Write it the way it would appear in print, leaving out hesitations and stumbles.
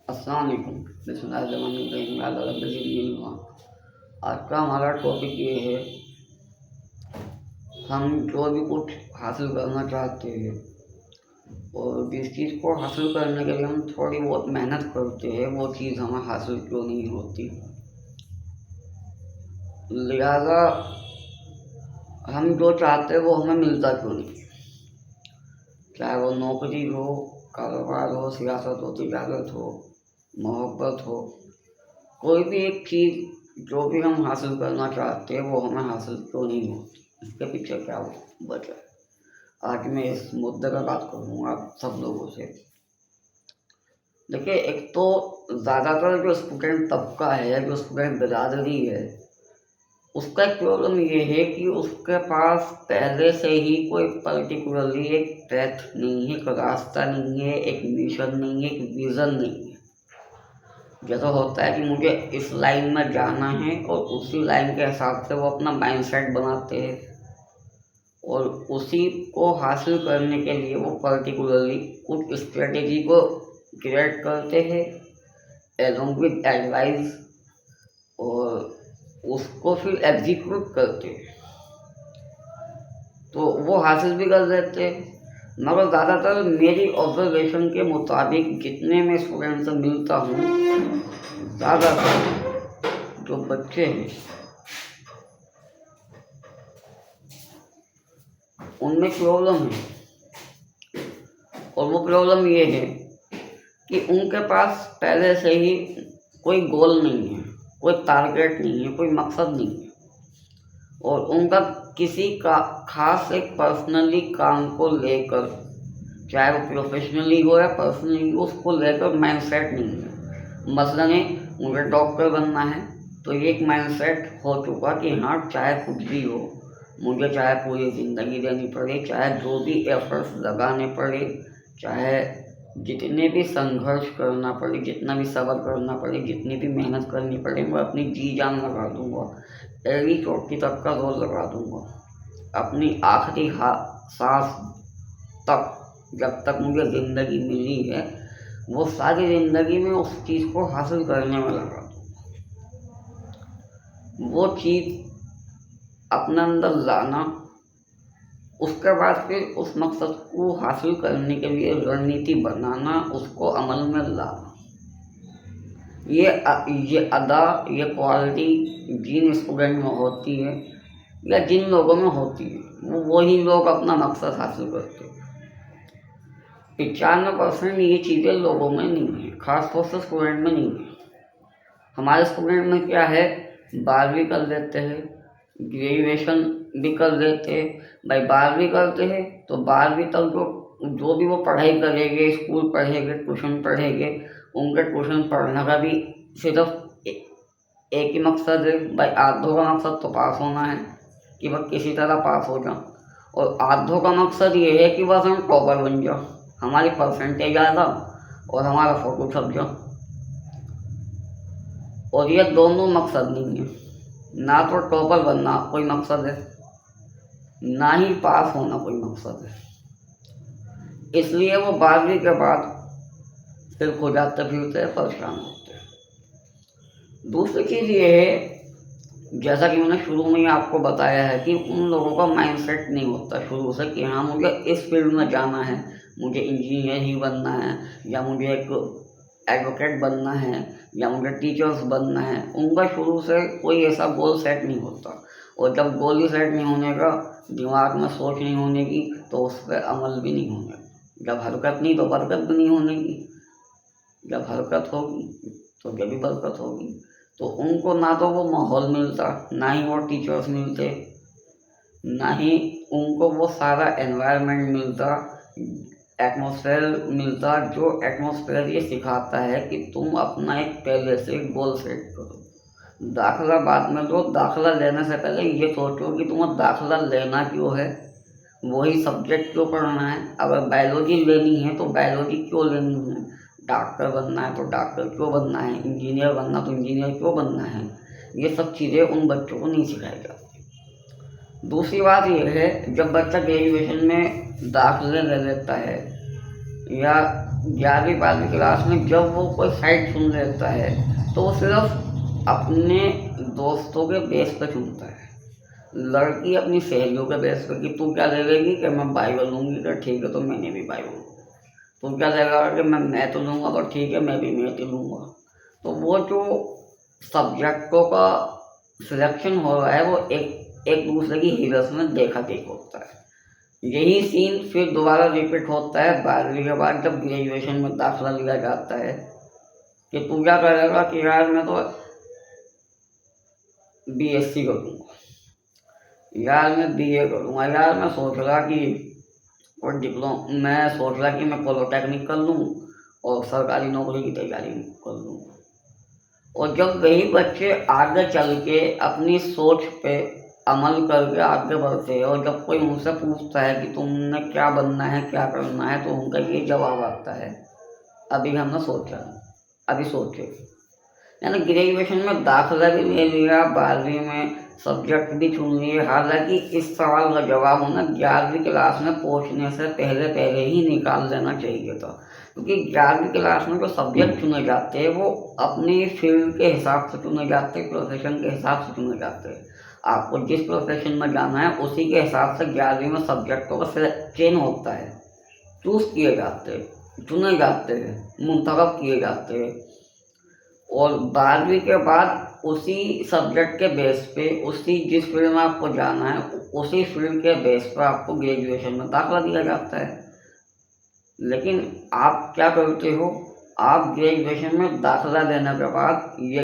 अस्सलाम वालेकुम। बिस्मिल्लाहिर्रहमानिर्रहीम। आज का हमारा टॉपिक ये है, हम जो भी कुछ हासिल करना चाहते हैं और जिस चीज़ को हासिल करने के लिए हम थोड़ी बहुत मेहनत करते हैं, वो चीज़ हमें हासिल क्यों नहीं होती। लिहाजा हम जो चाहते हैं वो हमें मिलता क्यों नहीं, चाहे वो नौकरी हो, कारोबार हो, सियासत हो, तिजारत हो, मोहब्बत हो, कोई भी एक चीज़ जो भी हम हासिल करना चाहते हैं वो हमें हासिल क्यों नहीं होती, इसके पीछे क्या वजह है। आज मैं इस मुद्दे पर बात करूँगा आप सब लोगों से। देखिए, एक तो ज़्यादातर जो स्टूडेंट तबका है, जो स्टूडेंट बिरादरी है, उसका एक प्रॉब्लम ये है कि उसके पास पहले से ही कोई पर्टिकुलरली एक पैथ नहीं है, एक रास्ता नहीं है, एक मिशन नहीं है, एक विज़न नहीं है। जैसा होता है कि मुझे इस लाइन में जाना है और उसी लाइन के हिसाब से वो अपना माइंडसेट बनाते हैं और उसी को हासिल करने के लिए वो पर्टिकुलरली कुछ स्ट्रेटेजी को क्रिएट करते हैं एलोंग विद एडवाइस और उसको फिर एग्जीक्यूट करते हैं, तो वो हासिल भी कर लेते हैं। मगर ज़्यादातर मेरी ऑब्जर्वेशन के मुताबिक जितने मैं स्टूडेंट से मिलता हूँ, ज़्यादातर जो बच्चे हैं उनमें प्रॉब्लम है, और वो प्रॉब्लम ये है कि उनके पास पहले से ही कोई गोल नहीं है, कोई टारगेट नहीं है, कोई मकसद नहीं है, और उनका किसी का खास एक पर्सनली काम को लेकर, चाहे वो प्रोफेशनली हो या पर्सनली हो, उसको लेकर माइंडसेट नहीं है। मसलन मुझे डॉक्टर बनना है तो ये एक माइंडसेट हो चुका कि हाँ, चाहे कुछ भी हो, मुझे चाहे पूरी ज़िंदगी देनी पड़े, चाहे जो भी एफर्ट्स लगाने पड़े, चाहे जितने भी संघर्ष करना पड़े, जितना भी सब्र करना पड़े, जितनी भी मेहनत करनी पड़े, मैं अपनी जी जान लगा दूँगा, एड़ी चोटी तक का जोर लगा दूँगा, अपनी आखिरी सांस तक, जब तक मुझे ज़िंदगी मिली है वो सारी ज़िंदगी में उस चीज़ को हासिल करने में लगा दूँ। वो चीज़ अपने अंदर लाना, उसके बाद फिर उस मकसद को हासिल करने के लिए रणनीति बनाना, उसको अमल में लाना। ये अदा, ये क्वालिटी जिन स्टूडेंट में होती है या जिन लोगों में होती है, वो वही लोग अपना मकसद हासिल करते हैं। 95% ये चीज़ें लोगों में नहीं है, ख़ास तौर से स्टूडेंट में नहीं है। हमारे स्टूडेंट में क्या है, 12वीं कर लेते हैं, ग्रेजुएशन भी कर लेते हैं। भाई 12वीं करते हैं तो 12वीं तक जो भी वो पढ़ाई करेंगे, स्कूल पढ़ेंगे, ट्यूशन पढ़ेंगे, उनके ट्यूशन पढ़ने का भी सिर्फ एक ही मकसद है। भाई आधों का मकसद तो पास होना है कि बस किसी तरह पास हो जाओ, और आधों का मकसद ये है कि बस हम टॉपर बन जाओ, हमारी परसेंटेज आ जाओ और हमारा फोटो छप जाओ। और ये दोनों मकसद नहीं है, ना तो टॉपर बनना कोई मकसद है, ना ही पास होना कोई मकसद है। इसलिए वो 12वीं के बाद फिर खो जाते फिरते परेशान होते हैं। दूसरी चीज़ ये है, जैसा कि मैंने शुरू में ही आपको बताया है कि उन लोगों का माइंडसेट नहीं होता शुरू से कि हाँ, मुझे इस फील्ड में जाना है, मुझे इंजीनियर ही बनना है, या मुझे एक एडवोकेट बनना है, या मुझे टीचर्स बनना है। उनका शुरू से कोई ऐसा गोल सेट नहीं होता, और जब गोल ही सेट नहीं होने का, दिमाग में सोच नहीं होने की, तो उस पर अमल भी नहीं होने। जब हरकत नहीं तो बरकत भी नहीं होने की, जब हरकत होगी तो जब भी बरकत होगी। तो उनको ना तो वो माहौल मिलता, ना ही वो टीचर्स मिलते, ना ही उनको वो सारा एनवायरनमेंट मिलता, एटमॉस्फेयर मिलता, जो एटमॉस्फेयर ये सिखाता है कि तुम अपना एक पहले से गोल सेट करो। दाखिला बाद में लो, दाखिला लेने से पहले ये सोचो कि तुम्हें दाखिला लेना क्यों है, वही सब्जेक्ट क्यों पढ़ना है। अगर बायोलॉजी लेनी है तो बायोलॉजी क्यों लेनी है, डॉक्टर बनना है तो डॉक्टर क्यों बनना है, इंजीनियर बनना तो इंजीनियर क्यों बनना है। ये सब चीज़ें उन बच्चों को नहीं सिखाई जाती। दूसरी बात यह है, जब बच्चा ग्रेजुएशन में दाखिले ले लेता है या 11वीं 12वीं क्लास में जब वो कोई साइड चुन लेता है तो वो सिर्फ अपने दोस्तों के बेस पर चुनता है। लड़की अपनी सहेलियों के बेस पर कि तू क्या ले लेगी कि मैं बाइबल लूँगी, तो ठीक है तो मैंने भी बाइबल लूँ। तू क्या लेगा कि मैं तो लूँगा, तो ठीक है मैं भी मैथ लूँगा। तो वो जो सब्जेक्टों का सिलेक्शन हो रहा है वो एक एक दूसरे की हिरस में देखा देख होता है। यही सीन फिर दोबारा रिपीट होता है 12वीं के बाद जब ग्रेजुएशन में दाखिला लिया जाता है कि तू क्या करेगा कि यार मैं तो बीएससी करूँगा, यार मैं बीए करूँगा, यार मैं सोच रहा कि और मैं सोच रहा कि मैं पॉलिटेक्निक कर लूँ और सरकारी नौकरी की तैयारी कर लूँ। और जब वही बच्चे आगे चल के अपनी सोच पे अमल करके आगे बढ़ते हैं और जब कोई उनसे पूछता है कि तुमने क्या बनना है क्या करना है, तो उनका ये जवाब आता है अभी हमने सोचा, अभी सोचे। यानी ग्रेजुएशन में दाखिला भी ले लिया, 12वीं में सब्जेक्ट भी चुन लिए। हालांकि इस सवाल का जवाब उन्हें 11वीं क्लास में पहुंचने से पहले पहले ही निकाल देना चाहिए था, क्योंकि 11वीं क्लास में जो सब्जेक्ट चुने जाते हैं वो अपनी फील्ड के हिसाब से चुने जाते हैं, प्रोफेशन के हिसाब से चुने जाते हैं। आपको जिस प्रोफेशन में जाना है उसी के हिसाब से 11वीं में सब्जेक्टों का चयन होता है, चूज़ किए जाते हैं, चुने जाते हैं, मुंतखब किए जाते हैं। और 12वीं के बाद उसी सब्जेक्ट के बेस पे, उसी जिस फील्ड में आपको जाना है उसी फील्ड के बेस पर आपको ग्रेजुएशन में दाखिला दिया जाता है। लेकिन आप क्या करते हो, आप ग्रेजुएशन में दाखिला देने के बाद ये